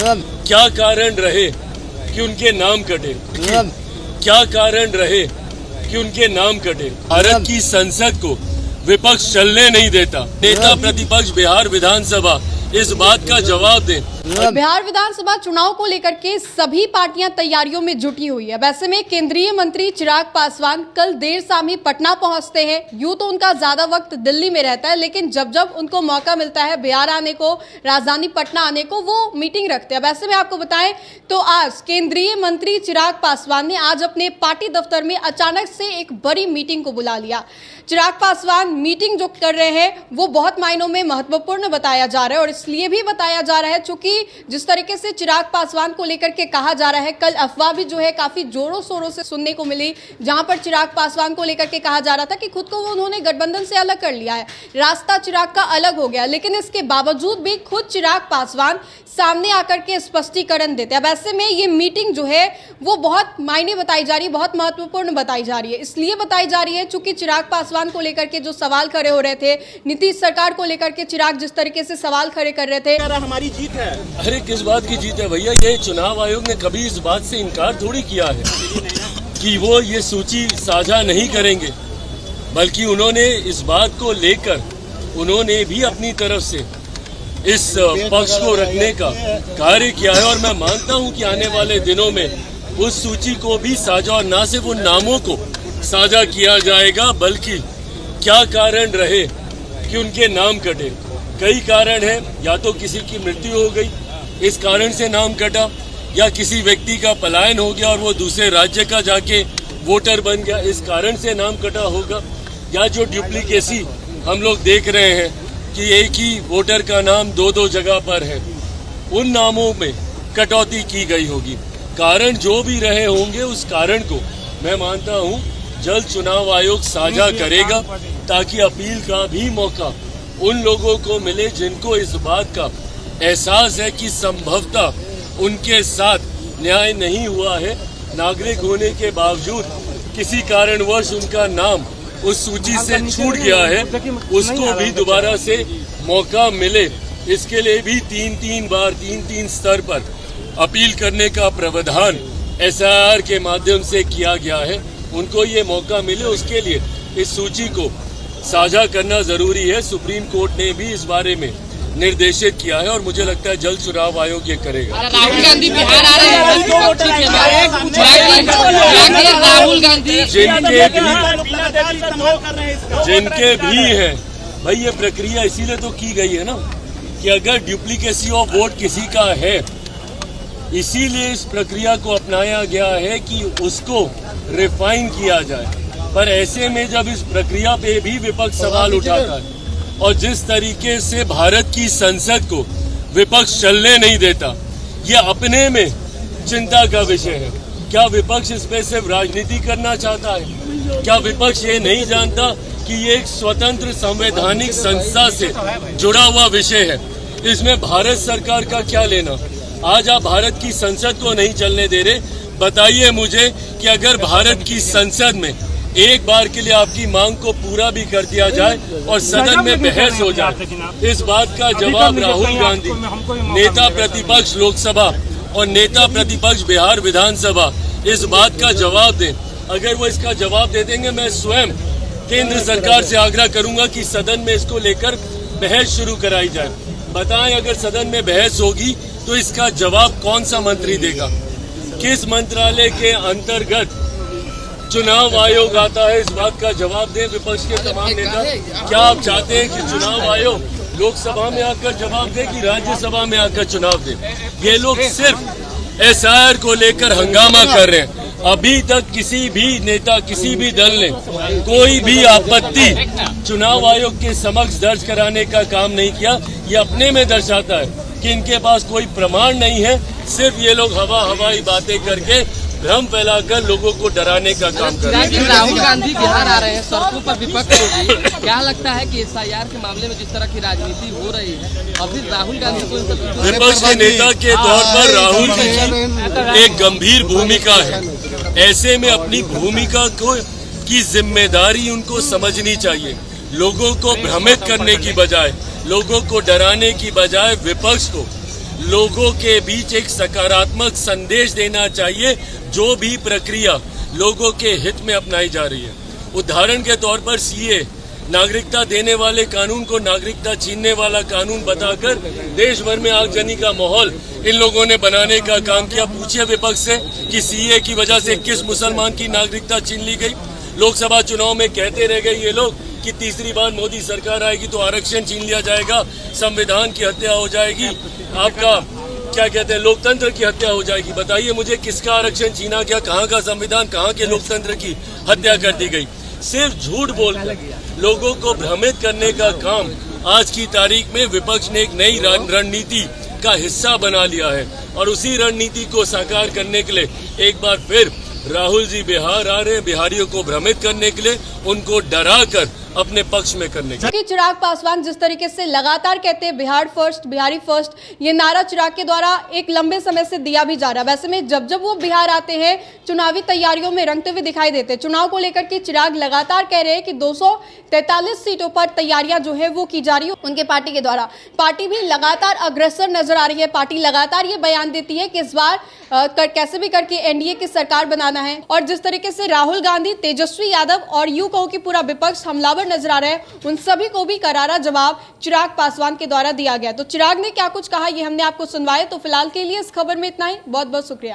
क्या कारण रहे कि उनके नाम कटे? क्या कारण रहे कि उनके नाम कटे? भारत की संसद को विपक्ष चलने नहीं देता। नेता प्रतिपक्ष बिहार विधानसभा इस बात का जवाब दें। बिहार विधानसभा चुनाव को लेकर के सभी पार्टियां तैयारियों में जुटी हुई है। वैसे में केंद्रीय मंत्री चिराग पासवान कल देर शाम ही पटना पहुंचते हैं। यूं तो उनका ज्यादा वक्त दिल्ली में रहता है, लेकिन जब जब उनको मौका मिलता है बिहार आने को, राजधानी पटना आने को, वो मीटिंग रखते हैं। वैसे में आपको बताएं तो आज केंद्रीय मंत्री चिराग पासवान ने आज अपने पार्टी दफ्तर में अचानक से एक बड़ी मीटिंग को बुला लिया। चिराग पासवान मीटिंग जो कर रहे हैं वो बहुत मायनों में महत्वपूर्ण बताया जा रहा है, और इसलिए भी बताया जा रहा है चूंकि जिस तरीके से चिराग पासवान को लेकर के कहा जा रहा है, कल अफवाह भी जो है काफी जोरों शोरों से सुनने को मिली, जहां पर चिराग पासवान को लेकर के कहा जा रहा था कि खुद को वो उन्होंने गठबंधन से अलग कर लिया है, रास्ता चिराग का अलग हो गया। लेकिन इसके बावजूद भी खुद चिराग पासवान सामने आकर के स्पष्टीकरण देते हैं। वैसे में ये मीटिंग जो है वो बहुत मायने बताई जा रही है, बहुत महत्वपूर्ण बताई जा रही है। इसलिए बताई जा रही है चूंकि चिराग पासवान को लेकर के जो सवाल खड़े हो रहे थे, नीतीश सरकार को लेकर के चिराग जिस तरीके से सवाल खड़े कर रहे थे। हमारी जीत है। अरे किस बात की जीत है भैया? ये चुनाव आयोग ने कभी इस बात से इनकार थोड़ी किया है कि वो ये सूची साझा नहीं करेंगे, बल्कि उन्होंने इस बात को लेकर उन्होंने भी अपनी तरफ से इस पक्ष को रखने का कार्य किया है। और मैं मानता हूं कि आने वाले दिनों में उस सूची को भी साझा, और न सिर्फ उन नामों को साझा किया जाएगा, बल्कि क्या कारण रहे कि उनके नाम कटे। कई कारण हैं, या तो किसी की मृत्यु हो गई, इस कारण से नाम कटा, या किसी व्यक्ति का पलायन हो गया और वो दूसरे राज्य का जाके वोटर बन गया, इस कारण से नाम कटा होगा, या जो डुप्लीकेसी हम लोग देख रहे हैं कि एक ही वोटर का नाम दो दो जगह पर है, उन नामों में कटौती की गई होगी। कारण जो भी रहे होंगे, उस कारण को मैं मानता हूं जल्द चुनाव आयोग साझा करेगा, ताकि अपील का भी मौका उन लोगों को मिले जिनको इस बात का एहसास है कि संभवतः उनके साथ न्याय नहीं हुआ है, नागरिक होने के बावजूद किसी कारणवश उनका नाम उस सूची से छूट गया है, उसको भी दोबारा से मौका मिले। इसके लिए भी तीन स्तर पर अपील करने का प्रावधान SIR के माध्यम से किया गया है। उनको ये मौका मिले, उसके लिए इस सूची को साझा करना जरूरी है। सुप्रीम कोर्ट ने भी इस बारे में निर्देशित किया है, और मुझे लगता है जल्द चुनाव आयोग ये करेगा। राहुल गांधी बिहार आ रहे हैं, राहुल गांधी जिनके भी हैं भाई, ये प्रक्रिया इसीलिए तो की गई है ना कि अगर डुप्लीकेसी ऑफ वोट किसी का है, इसीलिए इस प्रक्रिया को अपनाया गया है कि उसको रिफाइन किया जाए। पर ऐसे में जब इस प्रक्रिया पे भी विपक्ष सवाल उठाता है, और जिस तरीके से भारत की संसद को विपक्ष चलने नहीं देता, ये अपने में चिंता का विषय है। क्या विपक्ष इस पे सिर्फ राजनीति करना चाहता है? क्या विपक्ष ये नहीं जानता कि ये एक स्वतंत्र संवैधानिक संस्था से जुड़ा हुआ विषय है? इसमें भारत सरकार का क्या लेना? आज आप भारत की संसद को नहीं चलने दे रहे। बताइए मुझे कि अगर भारत की संसद में एक बार के लिए आपकी मांग को पूरा भी कर दिया जाए और सदन में बहस हो जाए, इस बात का जवाब राहुल गांधी, नेता प्रतिपक्ष लोकसभा और नेता प्रतिपक्ष बिहार विधानसभा, इस बात का जवाब दें। अगर वो इसका जवाब दे देंगे, मैं स्वयं केंद्र सरकार से आग्रह करूंगा कि सदन में इसको लेकर बहस शुरू कराई जाए। बताएं, अगर सदन में बहस होगी तो इसका जवाब कौन सा मंत्री देगा? किस मंत्रालय के अंतर्गत चुनाव आयोग आता है? इस बात का जवाब दें विपक्ष के तमाम नेता। क्या आप चाहते हैं कि चुनाव आयोग लोकसभा में आकर जवाब दे कि राज्यसभा में आकर चुनाव दे? ये लोग सिर्फ SIR को लेकर हंगामा कर रहे हैं। अभी तक किसी भी नेता, किसी भी दल ने कोई भी आपत्ति चुनाव आयोग के समक्ष दर्ज कराने का काम नहीं किया। ये अपने में दर्शाता है कि इनके पास कोई प्रमाण नहीं है, सिर्फ ये लोग हवाई बातें करके भ्रम फैलाकर लोगों को डराने का काम कर रहे हैं। राहुल गांधी बिहार आ रहे हैं, सड़कों पर विपक्ष होगी। क्या लगता है कि SIR के मामले में जिस तरह की राजनीति हो रही है, अभी राहुल गांधी को विपक्ष के नेता के तौर पर राहुल जी एक गंभीर भूमिका है। ऐसे में अपनी भूमिका को की जिम्मेदारी उनको समझनी चाहिए। लोगों को भ्रमित करने की बजाय, लोगों को डराने की बजाय विपक्ष को लोगों के बीच एक सकारात्मक संदेश देना चाहिए। जो भी प्रक्रिया लोगों के हित में अपनाई जा रही है, उदाहरण के तौर पर सीए, नागरिकता देने वाले कानून को नागरिकता छीनने वाला कानून बताकर देश भर में आगजनी का माहौल इन लोगों ने बनाने का काम किया। पूछिए विपक्ष से कि सीए की वजह से किस मुसलमान की नागरिकता छीन ली गई। लोकसभा चुनाव में कहते रह गए ये लोग कि तीसरी बार मोदी सरकार आएगी तो आरक्षण छीन लिया जाएगा, संविधान की हत्या हो जाएगी, आपका क्या कहते हैं लोकतंत्र की हत्या हो जाएगी। बताइए मुझे किसका आरक्षण छीना गया, कहाँ का संविधान, कहाँ के लोकतंत्र की हत्या कर दी गई। सिर्फ झूठ बोलकर लोगों को भ्रमित करने का काम आज की तारीख में विपक्ष ने एक नई रणनीति का हिस्सा बना लिया है और उसी रणनीति को साकार करने के लिए एक बार फिर राहुल जी बिहार आ रहे हैं, बिहारियों को भ्रमित करने के लिए, उनको डरा कर अपने पक्ष में करने के लिए। चिराग पासवान जिस तरीके से लगातार कहते हैं बिहार फर्स्ट, बिहारी फर्स्ट, ये नारा चिराग के द्वारा एक लंबे समय से दिया भी जा रहा है। वैसे में जब जब वो बिहार आते हैं चुनावी तैयारियों में रंगते हुए दिखाई देते हैं। चुनाव को लेकर के चिराग लगातार कह रहे हैं कि 243 सीटों पर तैयारियां जो है वो की जा रही है उनके पार्टी के द्वारा। पार्टी भी लगातार अग्रसर नजर आ रही है। पार्टी लगातार ये बयान देती है कि इस बार कैसे भी करके एनडीए की सरकार बनाना है। और जिस तरीके से राहुल गांधी, तेजस्वी यादव और यूं कहो कि पूरा विपक्ष हमलावर नजर आ रहा है, उन सभी को भी करारा जवाब चिराग पासवान के द्वारा दिया गया। तो चिराग ने क्या कुछ कहा ये हमने आपको सुनवाया। तो फिलहाल के लिए इस खबर में इतना ही। बहुत बहुत शुक्रिया।